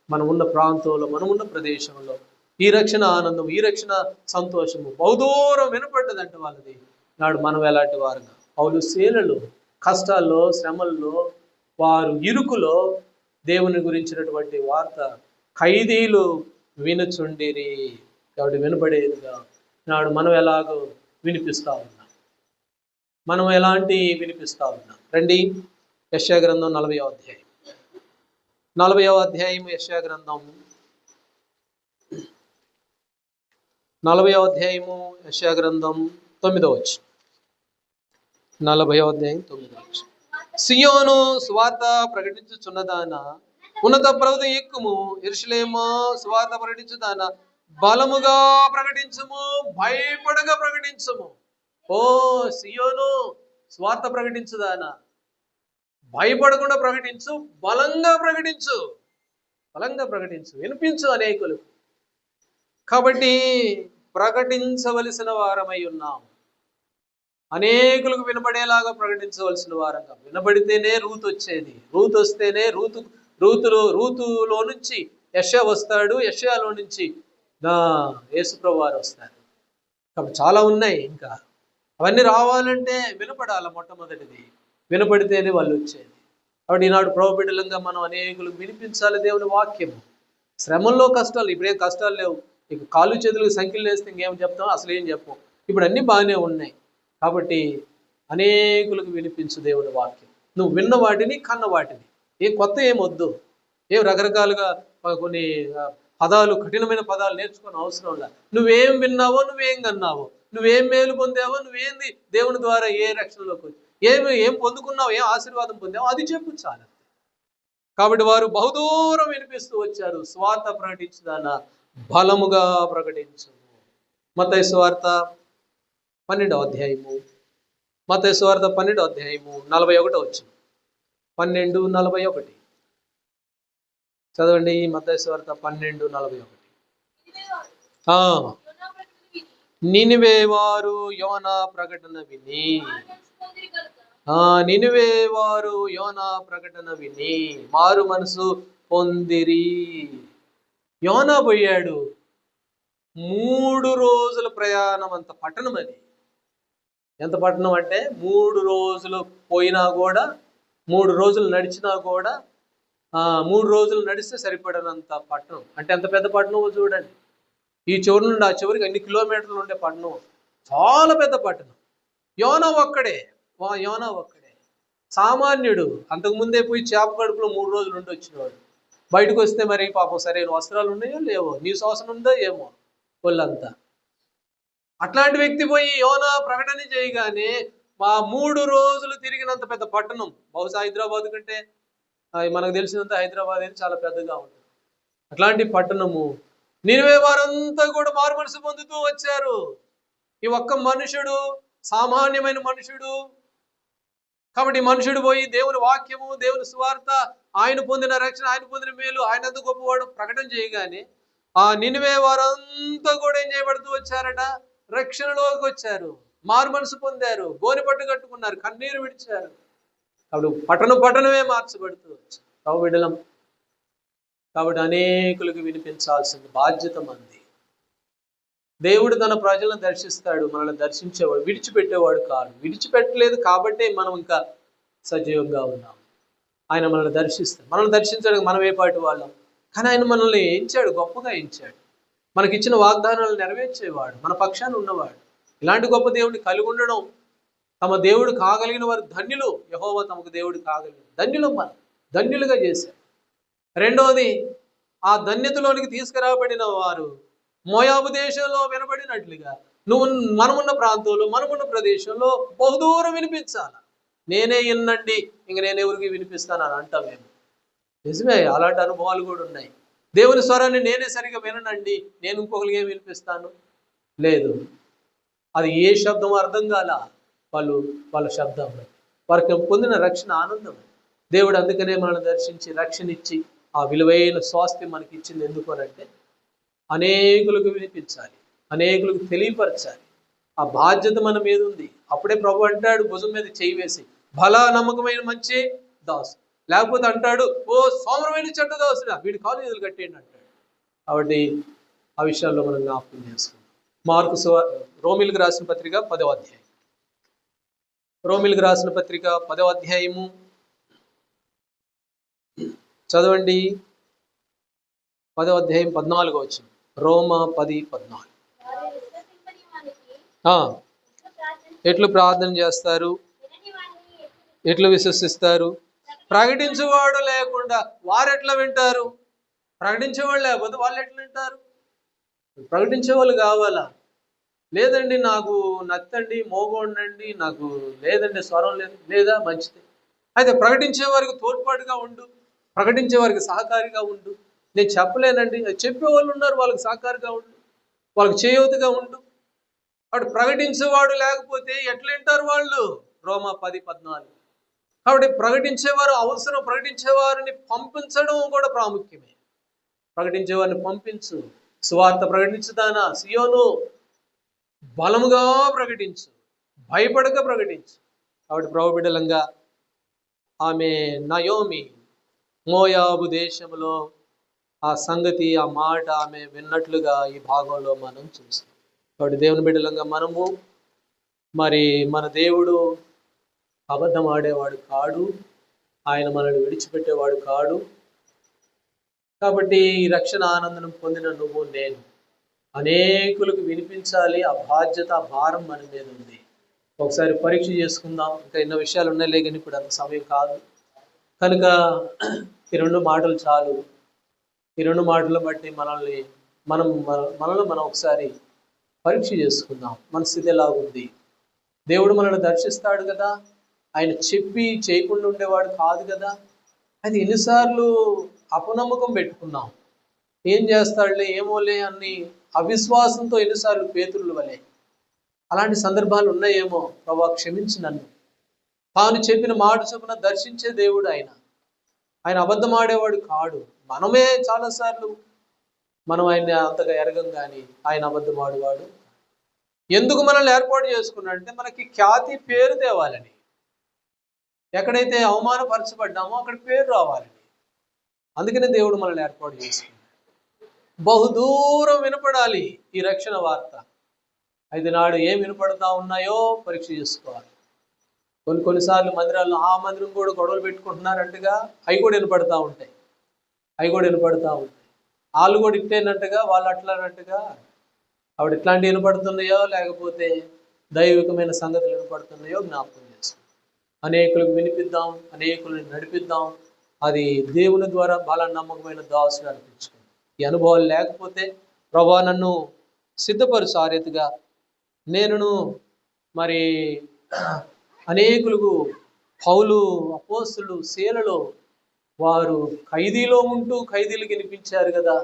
మనం ఉన్న ప్రాంతంలో, మనం ఉన్న ప్రదేశంలో ఈ రక్షణ ఆనందం, ఈ రక్షణ సంతోషము బహుదూరం వినపడ్డదంట వాళ్ళది. నాడు మనం ఎలాంటి వారుగా, పౌలు శీలలు కష్టాల్లో, శ్రమల్లో, వారు ఇరుకులో దేవుని గురించినటువంటి వార్త ఖైదీలు వినుచుండిరి. కాబట్టి వినపడేదిగా నాడు మనం ఎలాగో వినిపిస్తా ఉన్నాం. మనం ఎలాంటి వినిపిస్తా ఉన్నాం? రండి, యెషయా గ్రంథం 40వ అధ్యాయం. 40వ అధ్యాయం యెషయా గ్రంథం 40వ అధ్యాయము యెషయా గ్రంథం 9వ వచనం. 40వ అధ్యాయం 9వ వచనం. సియోను సువార్త ప్రకటించుచున్నదానా, ఉన్నత పర్వతం ఎక్కుము, యెరూషలేమా సువార్త ప్రకటించుదానా, బలముగా ప్రకటించుము, భయపడగా ప్రకటించుము. ఓ సియోను సువార్త ప్రకటించుదానా, భయపడకుండా ప్రకటించు, బలంగా ప్రకటించు, బలంగా ప్రకటించు, వినిపించు అనేకులు. కాబట్టి ప్రకటించవలసిన వారమై ఉన్నాం. అనేకులకు వినపడేలాగా ప్రకటించవలసిన వారంగా. వినబడితేనే రూతు వచ్చేది. రూతు వస్తేనే రూతులో నుంచి యెషయా వస్తాడు, యెషయాలో నుంచి యేసుప్రభువు వారు వస్తారు. కాబట్టి చాలా ఉన్నాయి. ఇంకా అవన్నీ రావాలంటే వినపడాలి. మొట్టమొదటిది వినపడితేనే వాళ్ళు వచ్చేది. కాబట్టి ఈనాడు ప్రభు బిడ్డలంగా మనం అనేకులకు వినిపించాలి దేవుని వాక్యము. శ్రమంలో కష్టాలు, ఇప్పుడేం కష్టాలు లేవు. ఇక కాళ్ళు చేతులకు సంఖ్యలు వేస్తే ఇంకేం చెప్తాం? అసలు ఏం చెప్పం. ఇప్పుడు అన్నీ బాగానే ఉన్నాయి. కాబట్టి అనేకులకు వినిపించు దేవుని వాక్యం. నువ్వు విన్న వాటిని, కన్న వాటిని. ఏం కొత్త ఏం వద్దు. ఏం రకరకాలుగా కొన్ని పదాలు, కఠినమైన పదాలు నేర్చుకునే అవసరం లేదు. నువ్వేం విన్నావో, నువ్వేం కన్నావో, నువ్వేం మేలు పొందావో, నువ్వేంది దేవుని ద్వారా ఏ రక్షణలోకి వచ్చి ఏం పొందుకున్నావు, ఏం ఆశీర్వాదం పొందావో అది చెప్పు చాలు. కాబట్టి వారు బహుదూరం వినిపిస్తూ వచ్చారు. స్వార్థ ప్రకటించుదానా, బలముగా ప్రకటించు. మత్తయి సువార్త 12వ అధ్యాయము, మత్తయి సువార్త 12వ అధ్యాయము 41వ వచనం. 12:41 చదవండి. మత్తయి సువార్త 12:41. నినివే వారు యోనా ప్రకటన విని నినివే వారు యోనా ప్రకటన విని మారు మనసు పొందిరి. యోనా పోయాడు, 3 రోజుల ప్రయాణం అంత పట్టణం అది. ఎంత పట్టణం అంటే 3 రోజులు పోయినా కూడా, 3 రోజులు నడిచినా కూడా 3 రోజులు నడిస్తే సరిపడనంత పట్టణం. అంటే ఎంత పెద్ద పట్టణమో చూడండి. ఈ చివరి నుండి ఆ చివరికి ఎన్ని కిలోమీటర్లు ఉండే పట్టణం, చాలా పెద్ద పట్టణం. యోనా ఒక్కడే సామాన్యుడు. అంతకుముందే పోయి చేప కడుపులో 3 రోజులు ఉండి వచ్చినవాడు. బయటకు వస్తే మరి పాపం సరైన వస్త్రాలు ఉన్నాయో లేవో, నీ శ్వాసన ఉందో ఏమో వాళ్ళంతా. అట్లాంటి వ్యక్తి పోయి యోనా ప్రకటన చేయగానే 3 రోజులు తిరిగినంత పెద్ద పట్టణం. బహుశా హైదరాబాద్ కంటే మనకు తెలిసినంత హైదరాబాద్ అయితే చాలా పెద్దగా ఉంటుంది. అట్లాంటి పట్టణము. నినివే వారంతా కూడా మారు మనసు పొందుతూ వచ్చారు. ఈ ఒక్క మనుషుడు, సామాన్యమైన మనుషుడు. కాబట్టి మనుషుడు పోయి దేవుని వాక్యము, దేవుని సువార్త, ఆయన పొందిన రక్షణ, ఆయన పొందిన మేలు, ఆయన ఎంత గొప్పవాడు ప్రకటన చేయగానే ఆ నినివే వారంతా కూడా ఏం చేయబడుతూ వచ్చారట, రక్షణలోకి వచ్చారు, మారు మనసు పొందారు, గోనె పట్టు కట్టుకున్నారు, కన్నీరు విడిచారు. అప్పుడు పట్టణమే మార్చబడుతూ వచ్చారు. బిడ్డలం. కాబట్టి అనేకులకు వినిపించాల్సిన బాధ్యత మంది. దేవుడు తన ప్రజలను దర్శిస్తాడు, మనల్ని దర్శించేవాడు, విడిచిపెట్టేవాడు కాదు. విడిచిపెట్టలేదు కాబట్టే మనం ఇంకా సజీవంగా ఉన్నాం. ఆయన మనల్ని దర్శిస్తాడు. మనల్ని దర్శించడానికి మనం ఏ పాటి వాళ్ళం, కానీ ఆయన మనల్ని ఎంచాడు, గొప్పగా ఎంచాడు. మనకిచ్చిన వాగ్దానాలు నెరవేర్చేవాడు, మన పక్షాన ఉన్నవాడు. ఇలాంటి గొప్ప దేవుడిని కలిగి ఉండడం, తమ దేవుడు కాగలిగిన వారు ధన్యులు. యెహోవా తమకు దేవుడు కాగలిగిన ధన్యులు, మనం ధన్యులుగా చేశాడు. రెండవది, ఆ ధన్యతలోనికి తీసుకురాబడిన వారు మోయాబు దేశంలో వినబడినట్లుగా మనమున్న ప్రాంతంలో, మనమున్న ప్రదేశంలో బహుదూరం వినిపించాలి. నేనే ఇన్నండి, ఇంక నేను ఎవరికి వినిపిస్తానని అంటామేమో. నిజమే, అలాంటి అనుభవాలు కూడా ఉన్నాయి. దేవుని స్వరాన్ని నేనే సరిగా విననండి, నేను ఇంకొకరికి ఏం వినిపిస్తాను? లేదు. అది ఏ శబ్దం అర్థం కాల, వాళ్ళ శబ్దం, వారికి పొందిన రక్షణ ఆనందం. దేవుడు అందుకనే మనల్ని దర్శించి రక్షణ ఇచ్చి ఆ విలువైన స్వాస్థ్యం మనకి ఇచ్చింది. ఎందుకు అనంటే అనేకులకు వినిపించాలి, అనేకులకు తెలియపరచాలి. ఆ బాధ్యత మన మీద ఉంది. అప్పుడే ప్రభు అంటాడు భుజం మీద చేయి వేసి, బలా నమ్మకమైన మంచి దాసు. లేకపోతే అంటాడు, ఓ సోమరమైన చెడ్డ దాసుడా, వీడి కాలేజీలు కట్టేయండి అంటాడు. కాబట్టి ఆ విషయాల్లో మనం జ్ఞాపకం చేసుకుందాం. రోమిలకు రాసిన పత్రిక 10వ అధ్యాయం, రోమిలకు రాసిన పత్రిక 10వ అధ్యాయము చదవండి. 10వ అధ్యాయం 14వ వచనం. రోమా 10:14. ఎట్లు ప్రార్థన చేస్తారు, ఎట్లు విశ్వసిస్తారు? ప్రకటించేవాడు లేకుండా వారు ఎట్లా వింటారు? ప్రకటించేవాళ్ళు లేకపోతే వాళ్ళు ఎట్లా వింటారు? ప్రకటించేవాళ్ళు కావాలా? లేదండి నాకు నచ్చండి, మోగోండండి, నాకు లేదండి స్వరం లేదు, లేదా మంచిది. అయితే ప్రకటించే వారికి తోడ్పాటుగా ఉండు, ప్రకటించే వారికి సహకారిగా ఉండు. నేను చెప్పలేనండి, చెప్పేవాళ్ళు ఉన్నారు, వాళ్ళకి సహకారిగా ఉండు, వాళ్ళకి చేయూతగా ఉండు. కాబట్టి ప్రకటించేవాడు లేకపోతే ఎట్లా వింటారు వాళ్ళు? రోమా 10:14. కాబట్టి ప్రకటించేవారు అవసరం. ప్రకటించేవారిని పంపించడం కూడా ప్రాముఖ్యమే. ప్రకటించేవారిని పంపించు. సువార్త ప్రకటించుదానా సియోను, బలముగా ప్రకటించు, భయపడక ప్రకటించు. కాబట్టి ప్రభు బిడ్డలంగా ఆమె నయోమి మోయాబు దేశంలో ఆ సంగతి, ఆ మాట ఆమె విన్నట్లుగా ఈ భాగంలో మనం చూస్తాం. కాబట్టి దేవుని బిడ్డలంగా మనము మన దేవుడు అబద్ధం ఆడేవాడు కాడు, ఆయన మనల్ని విడిచిపెట్టేవాడు కాడు. కాబట్టి ఈ రక్షణ ఆనందం పొందిన నువ్వు, నేను అనేకులకు వినిపించాలి. ఆ బాధ్యత, ఆ భారం మన మీద ఉంది. ఒకసారి పరీక్ష చేసుకుందాం. ఇంకా ఎన్నో విషయాలు ఉన్నాయిలే, కానీ ఇప్పుడు అంత సమయం కాదు కనుక ఈ 2 మాటలు చాలు. ఈ 2 మాటలు బట్టి మనల్ని మనం ఒకసారి పరీక్ష చేసుకుందాం. మన స్థితి ఎలాగుంది? దేవుడు మనల్ని దర్శిస్తాడు కదా, ఆయన చెప్పి చేయకుండా ఉండేవాడు కాదు కదా. అది ఎన్నిసార్లు అపనమ్మకం పెట్టుకున్నాం, ఏం చేస్తాడులే ఏమోలే అని అవిశ్వాసంతో ఎన్నిసార్లు పేతురుల వలె అలాంటి సందర్భాలు ఉన్నాయేమో. ప్రభా క్షమించి నన్ను. తాను చెప్పిన మాట చొప్పున దర్శించే దేవుడు ఆయన. ఆయన అబద్ధమాడేవాడు కాడు. మనమే చాలాసార్లు మనం ఆయన్ని అంతగా ఎరగం కానీ ఆయన అబద్ధమాడేవాడు. ఎందుకు మనల్ని ఏర్పాటు చేసుకున్నాడంటే మనకి ఖ్యాతి పేరు తేవాలని. ఎక్కడైతే అవమానపరచబడ్డామో అక్కడ పేరు రావాలని. అందుకనే దేవుడు మనల్ని ఏర్పాటు చేసుకున్నాడు. బహుదూరం వినపడాలి ఈ రక్షణ వార్త. అయితే నాడు ఏం వినపడతా ఉన్నాయో పరీక్ష చేసుకోవాలి. కొన్నిసార్లు మందిరాల్లో ఆ మందిరం కూడా గొడవలు పెట్టుకుంటున్నారంటగా అవి కూడా వినపడతా ఉంటాయి. వాళ్ళు కూడా ఇట్టేనట్టుగా వాళ్ళు అట్లానట్టుగా ఆవిడ ఇట్లాంటివి వినపడుతున్నాయో లేకపోతే దైవికమైన సంగతులు వినపడుతున్నాయో జ్ఞాపకం చేస్తాం. అనేకులకు వినిపిద్దాం, అనేకులను నడిపిద్దాం. అది దేవుని ద్వారా బల నమ్మకమైన దాసులు అనిపించుకుంది. ఈ అనుభవాలు లేకపోతే ప్రభా నన్ను సిద్ధపరుచు ఆ రీతిగా నేనును మరి అనేకులకు పౌలు అపోస్తులు శీలలో వారు ఖైదీలో ఉంటూ ఖైదీలకు వినిపించారు కదా.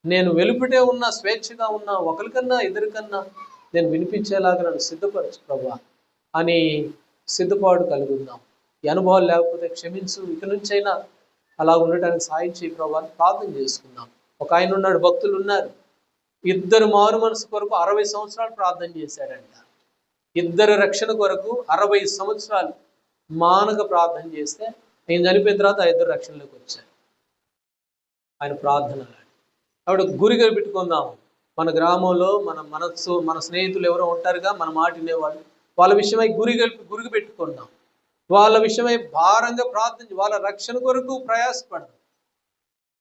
నేను వెలుపటే ఉన్నా స్వేచ్ఛగా ఉన్నా ఒకరికన్నా ఇద్దరికన్నా నేను వినిపించేలాగా నన్ను సిద్ధపరచు ప్రభా అని సిద్ధపాటు కలుగుద్దాం. ఈ అనుభవాలు లేకపోతే క్షమించు, ఇక నుంచైనా అలా ఉండటానికి సాయం చేయి ప్రభా అని ప్రార్థన చేసుకుందాం. ఒక ఆయన ఉన్నాడు, భక్తులు ఉన్నారు, ఇద్దరు మారు మనసు కొరకు 60 సంవత్సరాలు ప్రార్థన చేశాడంట. ఇద్దరు రక్షణ కొరకు 60 సంవత్సరాలు మానక ప్రార్థన చేస్తే నేను చనిపోయిన తర్వాత ఆ ఇద్దరు రక్షణలోకి వచ్చారు. ఆయన ప్రార్థన ఆవిడ గురిగా పెట్టుకుందాము. మన గ్రామంలో మన స్నేహితులు ఎవరో ఉంటారుగా, మన మాట వినేవాళ్ళు, వాళ్ళ విషయమై గురిగా పెట్టుకుందాం. వాళ్ళ విషయమై భారంగా ప్రార్థించి వాళ్ళ రక్షణ కొరకు ప్రయాసపడదాం.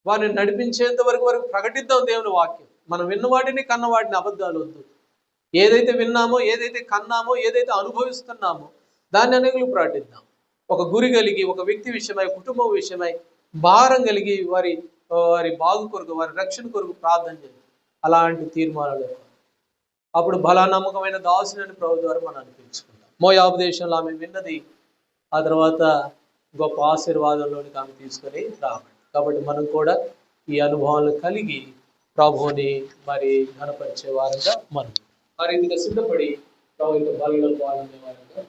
వారిని నడిపించేంత వరకు ప్రకటిద్దాం దేవుని వాక్యం. మనం విన్న వాటిని కన్న వాటిని అబద్ధాలు వద్దు. ఏదైతే విన్నామో, ఏదైతే కన్నామో, ఏదైతే అనుభవిస్తున్నామో దాన్ని అనేకులు ప్రకటిద్దాం. ఒక గురి కలిగి, ఒక వ్యక్తి విషయమై, కుటుంబం విషయమై భారం కలిగి వారి బాగు కొరకు, వారి రక్షణ కొరకు ప్రార్థన చేయాలి. అలాంటి తీర్మానాలు అప్పుడు బలా నమ్మకమైన దాసుని ప్రభు ద్వారా మనం అనిపించుకుందాం. మోయాబు దేశంలో ఆమె విన్నది ఆ తర్వాత గొప్ప ఆశీర్వాదంలోనికి ఆమె తీసుకొని రావాలి. కాబట్టి మనం కూడా ఈ అనుభవాలను కలిగి ప్రభువుని మరి ఘనపరిచే వారంగా మనం ఆ రీతిగా సిద్ధపడి ప్రభు యొక్క బలలో పాల్గొనే వారంగా